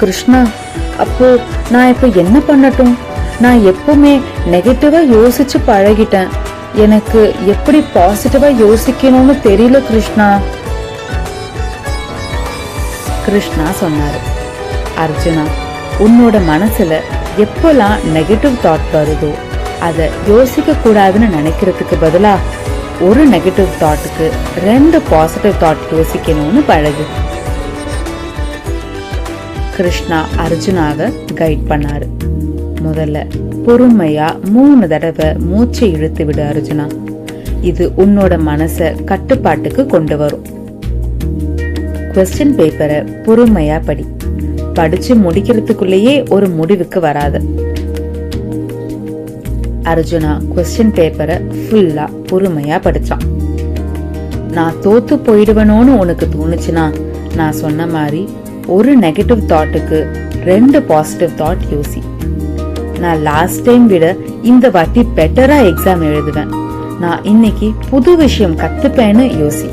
கிருஷ்ணா, அப்போ நான் இப்ப என்ன பண்ணட்டும்? நான் எப்பவுமே நெகட்டிவா யோசிச்சு பழகிட்டேன். எனக்கு எப்படி பாசிட்டிவா யோசிக்கணும்னு தெரியல கிருஷ்ணா. கிருஷ்ணா சொன்னாரு, அர்ஜுனா, உன்னோட மனசுல எப்பெல்லாம் நெகட்டிவ் தாட் வருதோ அத யோசிக்க கூடாதுன்னு நினைக்கிறதுக்கு பதிலா ஒரு நெகட்டிவ் தாட்டுக்கு 2 பாசிட்டிவ் தாட் யோசிக்கணும்னு பழகு. கிருஷ்ணா அர்ஜுனாவை கைட் பண்ணாரு. முதல்ல பொறுமையா 3 தடவை மூச்சை இழுத்து விடு அர்ஜுனா. இது உன்னோட மனச கட்டுப்பாட்டுக்கு கொண்டு வரும். கொஸ்டின் பேப்பரை பொறுமையா படி. படிச்சு முடிக்கிறதுக்குள்ளேயே ஒரு முடிவுக்கு வராது. அர்ஜுனா கொஸ்டின் பேப்பரை ஃபுல்லா பொறுமையா படிச்சான். நான் தோத்து போயிடுவனோன்னு உனக்கு தோணுச்சுன்னா நான் சொன்ன மாதிரி ஒரு நெகட்டிவ் தாட்டுக்கு 2 பாசிட்டிவ் தாட் யோசி. நான் லாஸ்ட் டைம் விட இந்த வாட்டி பெட்டரா எக்ஸாம் எழுதுவேன். நான் இன்னைக்கு புது விஷயம் கத்துப்பேன்னு யோசி.